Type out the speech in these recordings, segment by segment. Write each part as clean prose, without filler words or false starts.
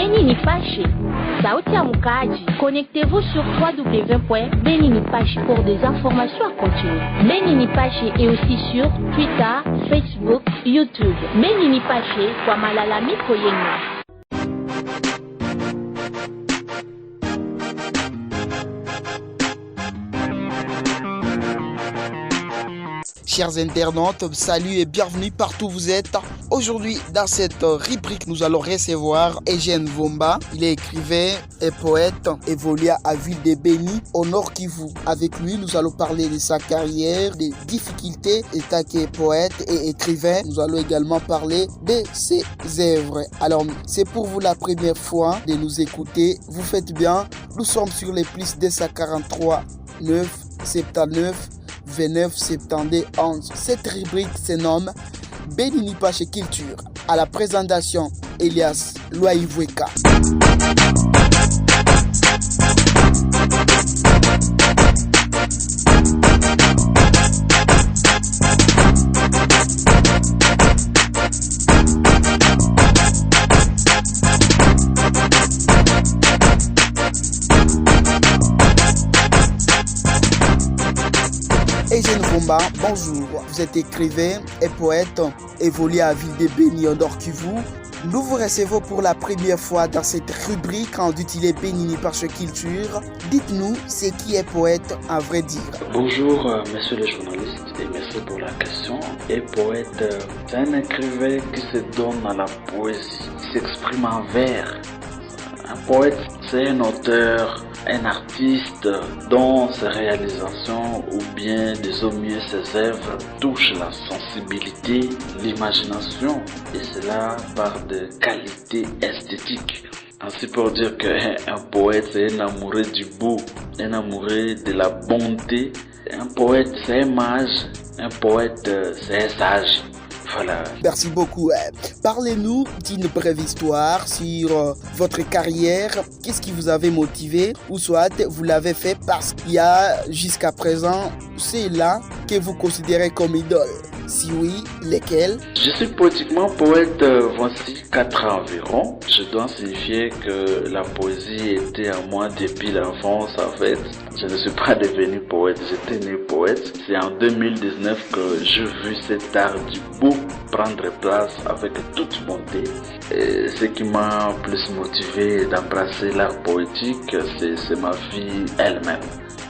Beni Nipache, sauti ya mkaaji. Connectez-vous sur www.beninipache pour des informations à continuer. Beni Nipache est aussi sur Twitter, Facebook, YouTube. Beni Nipache kwa malalamiko yenu. Chers internautes, salut et bienvenue partout où vous êtes. Aujourd'hui, dans cette rubrique, nous allons recevoir Eugène Vomba. Il est écrivain et poète, évolué à Ville de Beni, au Nord Kivu. Avec lui, nous allons parler de sa carrière, des difficultés étant qu'il est poète et écrivain. Nous allons également parler de ses œuvres. Alors, c'est pour vous la première fois de nous écouter. Vous faites bien. Nous sommes sur les plus 243 9 79 29 70 11. Cette rubrique se nomme Beni Nipache Culture. À la présentation, Elias Loaïvoueka. Eugène Vomba, bonjour. Vous êtes écrivain et poète, évolué à Ville de Beni au Nord Kivu. Nous vous recevons pour la première fois dans cette rubrique en utilisant Beni Nipache Culture. Dites-nous, c'est qui est poète à vrai dire. Bonjour, messieurs les journalistes, et merci pour la question. Et poète, c'est un écrivain qui se donne à la poésie, qui s'exprime en vers. Un poète, c'est un auteur, un artiste dont ses réalisations ou bien des au mieux ses œuvres touchent la sensibilité, l'imagination et cela par des qualités esthétiques. Ainsi pour dire qu'un poète c'est un amoureux du beau, un amoureux de la bonté. Un poète c'est un mage, un poète c'est un sage. Voilà. Merci beaucoup. Parlez-nous d'une brève histoire sur votre carrière. Qu'est-ce qui vous avait motivé ou soit vous l'avez fait parce qu'il y a jusqu'à présent c'est là que vous considérez comme idole. Si oui, lesquels? Je suis poétiquement poète voici 4 ans environ. Je dois signifier que la poésie était à moi depuis l'enfance en fait. Je ne suis pas devenu poète, j'étais né poète. C'est en 2019 que j'ai vu cet art du beau prendre place avec toute bonté. Et ce qui m'a plus motivé d'embrasser l'art poétique, c'est ma fille elle-même.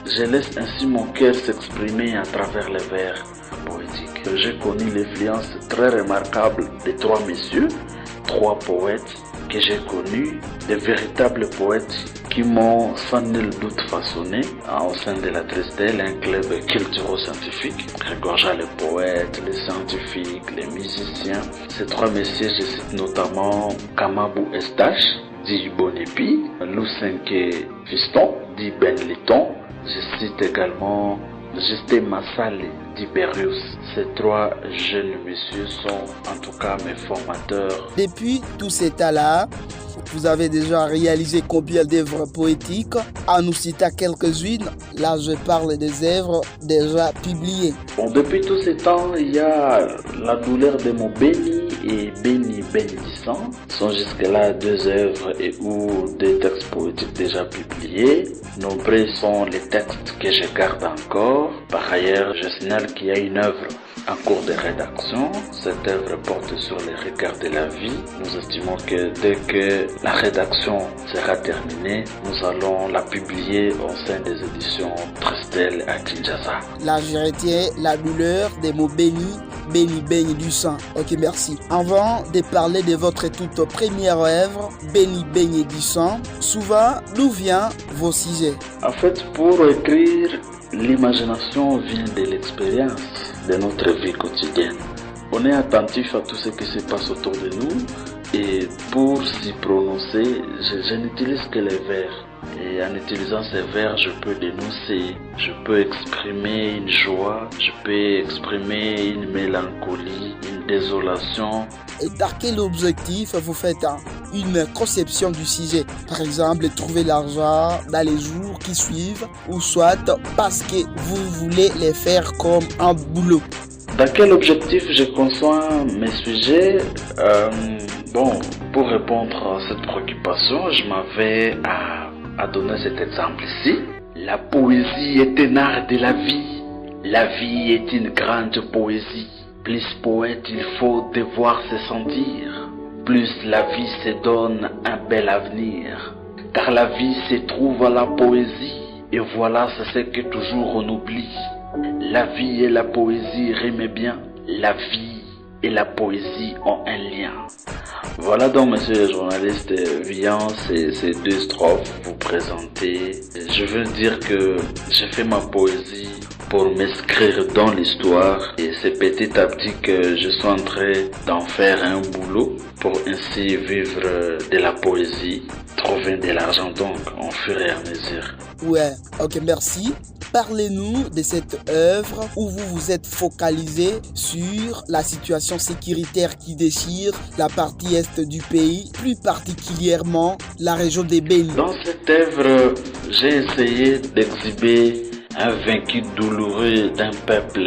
Je laisse ainsi mon cœur s'exprimer à travers les vers poétiques. J'ai connu l'influence très remarquable de 3 messieurs, 3 poètes que j'ai connus, des véritables poètes qui m'ont sans nul doute façonné au sein de la Trestel, un club culturo-scientifique, regorgeant les poètes, les scientifiques, les musiciens. Ces 3 messieurs, je cite notamment Kamabou Estache, dit Bonipi, Lusenke Fiston, dit Ben Liton. Je cite également Justin Massale d'Iberius. Ces 3 jeunes messieurs sont en tout cas mes formateurs. Depuis tout cet temps-là, vous avez déjà réalisé combien d'œuvres poétiques? En nous citant quelques-unes, là je parle des œuvres déjà publiées. Bon, depuis tout ce temps, il y a La douleur de mon Beni et Beni bénissant. Sont jusque-là 2 œuvres et ou des textes poétiques déjà publiés. Nombreux sont les textes que je garde encore. Par ailleurs, je signale qu'il y a une œuvre en cours de rédaction. Cette œuvre porte sur les regards de la vie. Nous estimons que dès que la rédaction sera terminée, nous allons la publier au sein des éditions Trestel à Kinshasa. Là, je retiens La douleur des mots Beni, Beni du sang. Ok, merci. Avant de parler de votre toute première œuvre, Beni du sang, souvent, d'où viennent vos sujets? En fait, pour écrire, l'imagination vient de l'expérience de notre vie quotidienne. On est attentif à tout ce qui se passe autour de nous et pour s'y prononcer, je n'utilise que les vers. Et en utilisant ces vers, je peux dénoncer, je peux exprimer une joie, je peux exprimer une mélancolie, une désolation. Et dans quel objectif vous faites une conception du sujet? Par exemple, trouver l'argent dans les jours qui suivent ou soit parce que vous voulez les faire comme un boulot. Dans quel objectif je conçois mes sujets? pour répondre à cette préoccupation, je m'avais à donner cet exemple ici. La poésie est un art de la vie. La vie est une grande poésie. Plus poète il faut devoir se sentir. Plus la vie se donne un bel avenir. Car la vie se trouve à la poésie. Et voilà, c'est ce que toujours on oublie. La vie et la poésie riment bien. La vie et la poésie ont un lien. Voilà donc, monsieur le journaliste, vient ces deux strophes vous présenter. Je veux dire que j'ai fait ma poésie pour m'inscrire dans l'histoire et c'est petit à petit que je suis en train d'en faire un boulot pour ainsi vivre de la poésie, trouver de l'argent donc en fur et à mesure. Ouais, ok, merci. Parlez-nous de cette œuvre où vous vous êtes focalisé sur la situation sécuritaire qui déchire la partie est du pays, plus particulièrement la région des Béni. Dans cette œuvre, j'ai essayé d'exhiber un vaincu douloureux d'un peuple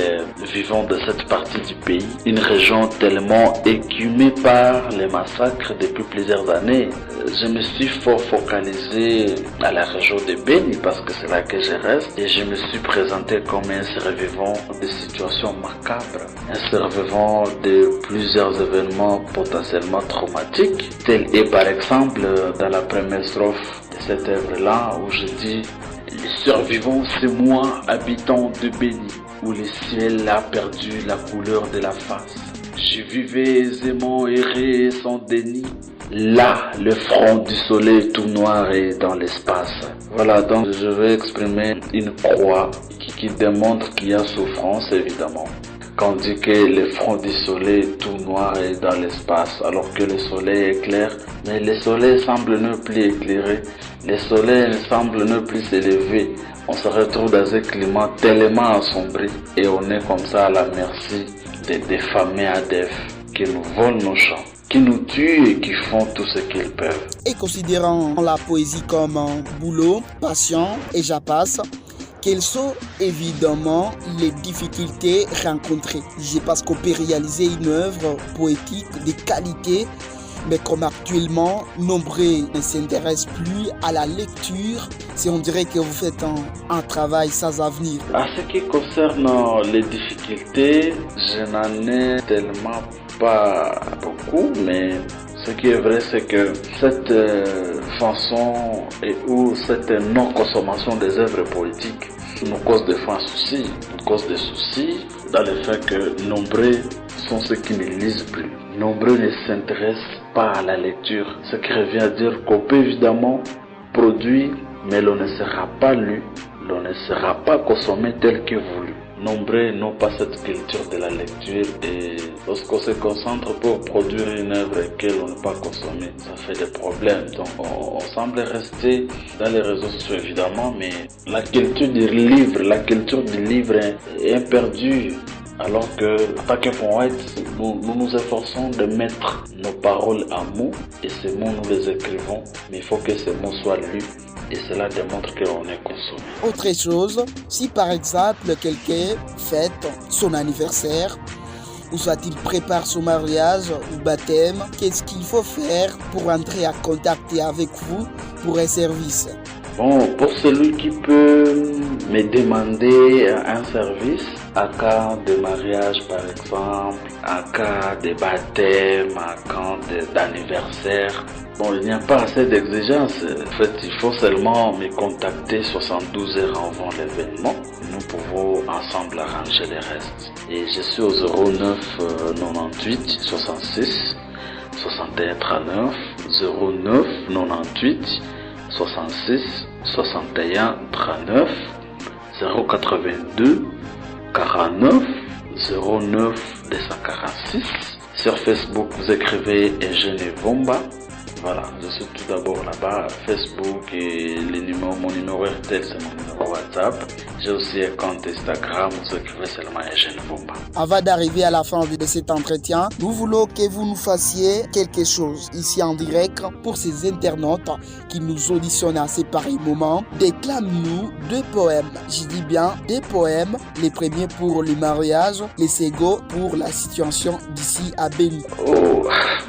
vivant de cette partie du pays. Une région tellement écumée par les massacres depuis plusieurs années. Je me suis fort focalisé à la région de Béni parce que c'est là que je reste. Et je me suis présenté comme un survivant de situations macabres. Un survivant de plusieurs événements potentiellement traumatiques. Tel est par exemple dans la première strophe de cette œuvre-là où je dis: les survivants, c'est moi, habitant de Béni, où le ciel a perdu la couleur de la face. Je vivais aisément, erré sans déni. Là, le front du soleil tout noir est dans l'espace. Voilà, donc je vais exprimer une croix qui démontre qu'il y a souffrance, évidemment. Quand on dit que le front du soleil tout noir est dans l'espace, alors que le soleil est clair, mais le soleil semble ne plus éclairer, le soleil semble ne plus s'élever. On se retrouve dans un climat tellement assombri et on est comme ça à la merci des défamés ADF qui nous volent nos champs, qui nous tuent et qui font tout ce qu'ils peuvent. Et considérant la poésie comme un boulot, passion et j'passe, quelles sont évidemment les difficultés rencontrées? Je pense qu'on peut réaliser une œuvre poétique de qualité, mais comme actuellement, nombreux ne s'intéressent plus à la lecture, si on dirait que vous faites un travail sans avenir. À ce qui concerne les difficultés, je n'en ai tellement pas beaucoup, mais ce qui est vrai, c'est que cette façon ou cette non-consommation des œuvres poétiques nous cause des fois un souci, nous cause des soucis dans le fait que nombreux sont ceux qui ne lisent plus. Nombreux ne s'intéressent pas à la lecture, ce qui revient à dire qu'on peut évidemment produire, mais l'on ne sera pas lu, l'on ne sera pas consommé tel que voulu. Nombreux n'ont pas cette culture de la lecture et lorsqu'on se concentre pour produire une œuvre que l'on ne peut pas consommer, ça fait des problèmes. Donc on semble rester dans les réseaux sociaux évidemment, mais la culture du livre est perdue. Alors que, en tant que poète, nous nous efforçons de mettre nos paroles en mots et ces mots nous les écrivons, mais il faut que ces mots soient lus et cela démontre qu'on est consommé. Autre chose, si par exemple quelqu'un fête son anniversaire, ou soit il prépare son mariage ou baptême, qu'est-ce qu'il faut faire pour entrer en contact avec vous pour un service? Bon, pour celui qui peut me demander un service, en cas de mariage par exemple, en cas de baptême, en cas d'anniversaire, bon, il n'y a pas assez d'exigences. En fait, il faut seulement me contacter 72 heures avant l'événement. Nous pouvons ensemble arranger les restes. Et je suis au 09 98 66 61 39 09 98 66 61 39 082 49 09 246. Sur Facebook, vous écrivez Eugène Vomba. Voilà, je suis tout d'abord là-bas, Facebook et mon numéro RTL, c'est mon numéro WhatsApp. J'ai aussi un compte Instagram, vous écrivez seulement Eugène Vomba. Avant d'arriver à la fin de cet entretien, nous voulons que vous nous fassiez quelque chose ici en direct pour ces internautes qui nous auditionnent à ces pareils moments. Déclame-nous 2 poèmes. Je dis bien 2 poèmes. Les premiers pour le mariage, les seconds pour la situation d'ici à Béni. Oh,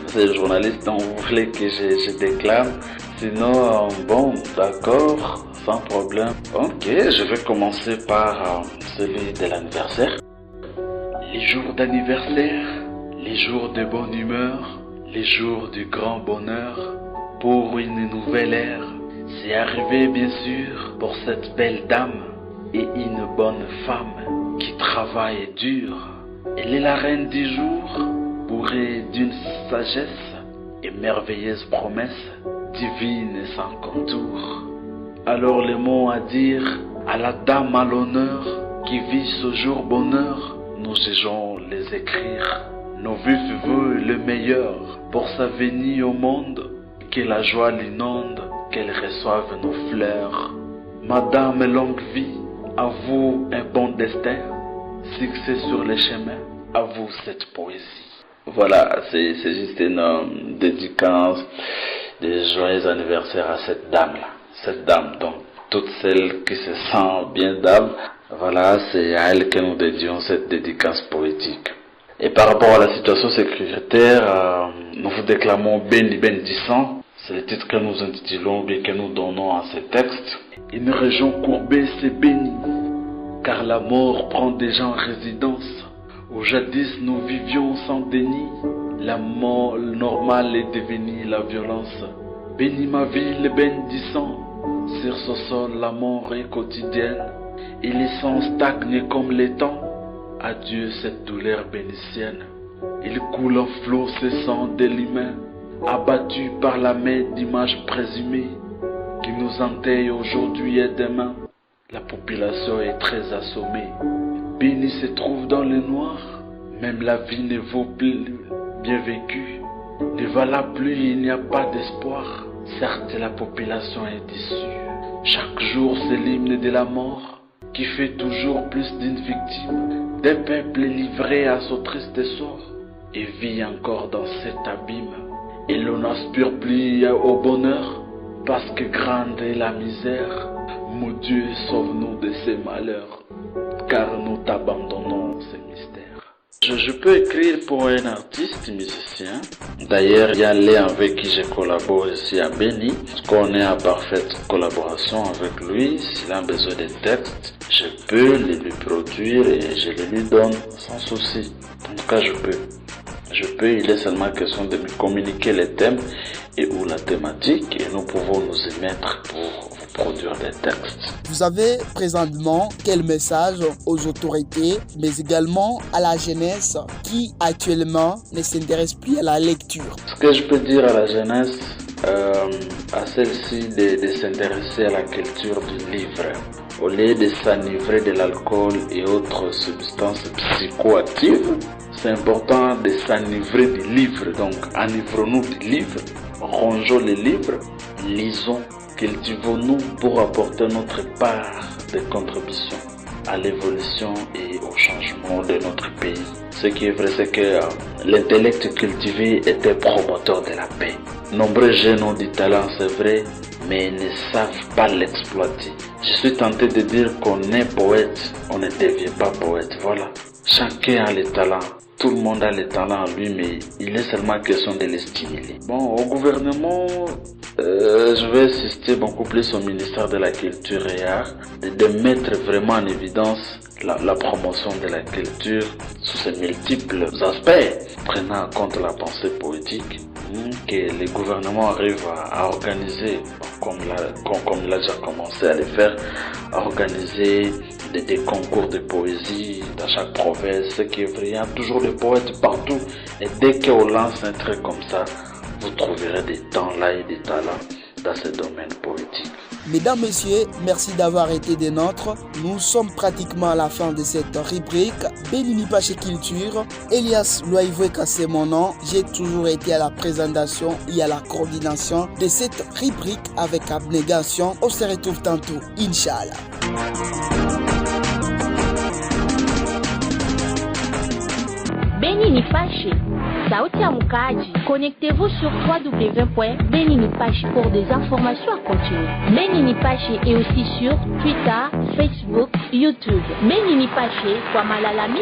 c'est le journaliste, donc vous voulez que je déclame. Sinon, bon, d'accord, sans problème. Ok, je vais commencer par celui de l'anniversaire. Les jours d'anniversaire, les jours de bonne humeur, les jours du grand bonheur, pour une nouvelle ère. C'est arrivé bien sûr pour cette belle dame et une bonne femme qui travaille dur. Elle est la reine du jour, bourrée d'une sagesse et merveilleuse promesse, divine et sans contour. Alors les mots à dire à la dame à l'honneur qui vit ce jour bonheur, nous jugeons les écrire. Nos vifs vœux le meilleur pour sa venue au monde, que la joie l'inonde, qu'elle reçoive nos fleurs. Madame longue vie, à vous un bon destin, succès sur les chemins, à vous cette poésie. Voilà, c'est juste une dédicace de joyeux anniversaire à cette dame-là. Cette dame, donc, toutes celles qui se sentent bien dame, voilà, c'est à elle que nous dédions cette dédicace poétique. Et par rapport à la situation sécuritaire, nous vous déclamons Béni Bendissant. C'est le titre que nous intitulons, bien que nous donnons à ce texte. Une région courbée, c'est béni, car la mort prend des gens en résidence. Où jadis nous vivions sans déni, la mort normale est devenue la violence. Bénis ma ville, Bendissant, sur ce sol la mort est quotidienne, et les sangs stagnent comme les temps. Adieu cette douleur bénitienne. Il coule en flot ce sang de l'humain, abattu par la main d'images présumées, qui nous enteuille aujourd'hui et demain. La population est très assommée. Béni se trouve dans le noir, même la vie ne vaut plus bien vécue. Ne voilà plus, il n'y a pas d'espoir. Certes, la population est déçue. Chaque jour, c'est l'hymne de la mort qui fait toujours plus d'une victime. Des peuples livrés à ce triste sort et vit encore dans cet abîme. Et l'on n'aspire plus au bonheur parce que grande est la misère. Mon Dieu, sauve-nous de ces malheurs, car nous t'abandonnons ces mystères. Je peux écrire pour un artiste musicien. D'ailleurs, il y a Léa avec qui je collabore ici à Béni. On est en parfaite collaboration avec lui. S'il a besoin de textes, je peux les lui produire et je les lui donne sans souci. En tout cas, je peux. Il est seulement question de me communiquer les thèmes et ou la thématique et nous pouvons nous y mettre pour vous produire des textes. Vous avez présentement quel message aux autorités, mais également à la jeunesse qui actuellement ne s'intéresse plus à la lecture? Ce que je peux dire à la jeunesse, à celle-ci de s'intéresser à la culture du livre. Au lieu de s'enivrer de l'alcool et autres substances psychoactives, c'est important de s'enivrer du livre. Donc, enivrons-nous du livre, rangeons les livres, lisons, cultivons-nous pour apporter notre part de contribution à l'évolution et au changement de notre pays. Ce qui est vrai, c'est que l'intellect cultivé était promoteur de la paix. Nombreux jeunes ont du talent, c'est vrai, mais ne savent pas l'exploiter. Je suis tenté de dire qu'on est poète, on ne devient pas poète, voilà. Chacun a le talent. Tout le monde a le talent en lui, mais il est seulement question de les stimuler. Bon, au gouvernement, je vais insister beaucoup plus au ministère de la Culture et Arts de mettre vraiment en évidence la promotion de la culture sous ses multiples aspects, prenant en compte la pensée poétique, que les gouvernements arrivent à organiser, comme il a déjà commencé à le faire, à organiser des concours de poésie dans chaque province, ce qui est vrai, il y a toujours des poètes partout. Et dès qu'on lance un truc comme ça, vous trouverez des talents et des talents dans ce domaine poétique. Mesdames, Messieurs, merci d'avoir été des nôtres. Nous sommes pratiquement à la fin de cette rubrique. Benini Pache Culture. Elias Loaïvoueka, c'est mon nom. J'ai toujours été à la présentation et à la coordination de cette rubrique avec abnégation. On se retrouve tantôt, Inch'Allah. Benini Pache, Sauti ya Mukaaji. Connectez-vous sur www.beninipache pour des informations à continuer. Benini Pache est aussi sur Twitter, Facebook, YouTube. Benini Pache, kwa malalami